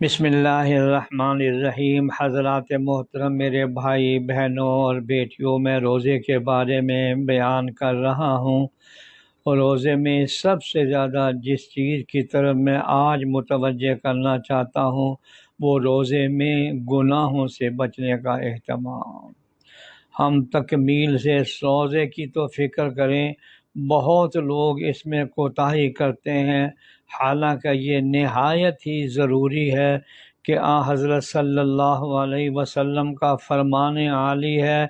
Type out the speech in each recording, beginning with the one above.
بسم اللہ الرحمن الرحیم۔ حضرات محترم، میرے بھائی بہنوں اور بیٹیوں، میں روزے کے بارے میں بیان کر رہا ہوں۔ اور روزے میں سب سے زیادہ جس چیز کی طرف میں آج متوجہ کرنا چاہتا ہوں وہ روزے میں گناہوں سے بچنے کا اہتمام۔ ہم تکمیل سے روزے کی تو فکر کریں، بہت لوگ اس میں کوتاہی کرتے ہیں، حالانکہ یہ نہایت ہی ضروری ہے کہ حضرت صلی اللہ علیہ وسلم کا فرمان عالی ہے،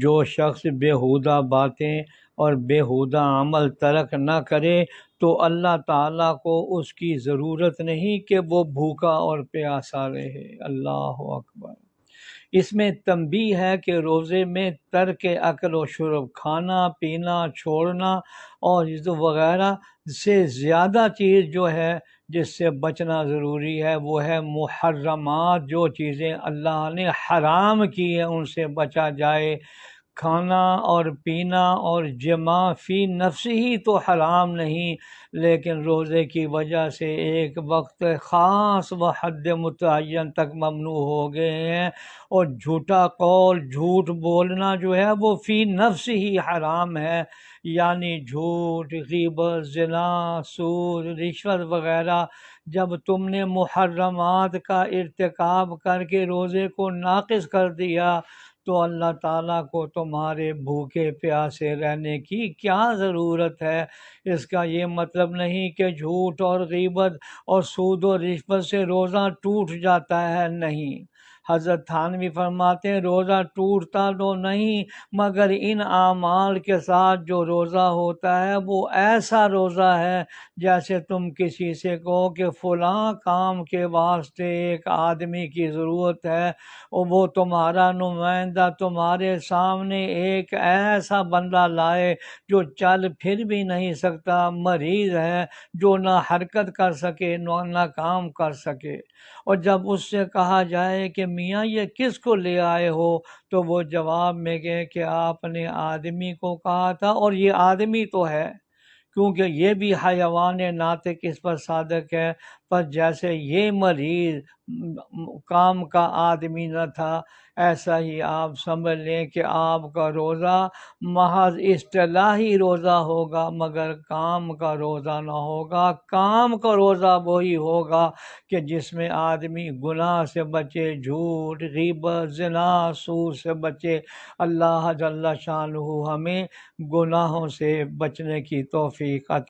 جو شخص بیہودہ باتیں اور بیہودہ عمل ترک نہ کرے تو اللہ تعالیٰ کو اس کی ضرورت نہیں کہ وہ بھوکا اور پیاسا رہے۔ اللہ اکبر۔ اس میں تنبیہ ہے کہ روزے میں ترک اکل و شرب، کھانا پینا چھوڑنا اور وغیرہ سے زیادہ چیز جو ہے جس سے بچنا ضروری ہے وہ ہے محرمات، جو چیزیں اللہ نے حرام کی ہیں ان سے بچا جائے۔ کھانا اور پینا اور جماع فی نفس ہی تو حرام نہیں، لیکن روزے کی وجہ سے ایک وقت خاص و حد متعین تک ممنوع ہو گئے ہیں۔ اور جھوٹا قول، جھوٹ بولنا جو ہے وہ فی نفس ہی حرام ہے، یعنی جھوٹ، غیبت، زنا، سود، رشوت وغیرہ۔ جب تم نے محرمات کا ارتکاب کر کے روزے کو ناقص کر دیا تو اللہ تعالیٰ کو تمہارے بھوکے پیاسے رہنے کی کیا ضرورت ہے؟ اس کا یہ مطلب نہیں کہ جھوٹ اور غیبت اور سود و رشوت سے روزہ ٹوٹ جاتا ہے، نہیں۔ حضرت تھانوی فرماتے ہیں روزہ ٹوٹتا تو نہیں، مگر ان اعمال کے ساتھ جو روزہ ہوتا ہے وہ ایسا روزہ ہے جیسے تم کسی سے کہو کہ فلاں کام کے واسطے ایک آدمی کی ضرورت ہے اور وہ تمہارا نمائندہ تمہارے سامنے ایک ایسا بندہ لائے جو چل پھر بھی نہیں سکتا، مریض ہے، جو نہ حرکت کر سکے نہ کام کر سکے، اور جب اس سے کہا جائے کہ میاں یہ کس کو لے آئے ہو تو وہ جواب میں کہے کہ آپ نے آدمی کو کہا تھا، اور یہ آدمی تو ہے کیونکہ یہ بھی حیوان ناطق اس پر صادق ہے، پر جیسے یہ مریض کام کا آدمی نہ تھا، ایسا ہی آپ سمجھ لیں کہ آپ کا روزہ محض اصطلاحی روزہ ہوگا مگر کام کا روزہ نہ ہوگا۔ کام کا روزہ وہی ہوگا کہ جس میں آدمی گناہ سے بچے، جھوٹ، غیبت، زنا، سود سے بچے۔ اللہ جل شانہ ہمیں گناہوں سے بچنے کی توفیق عطا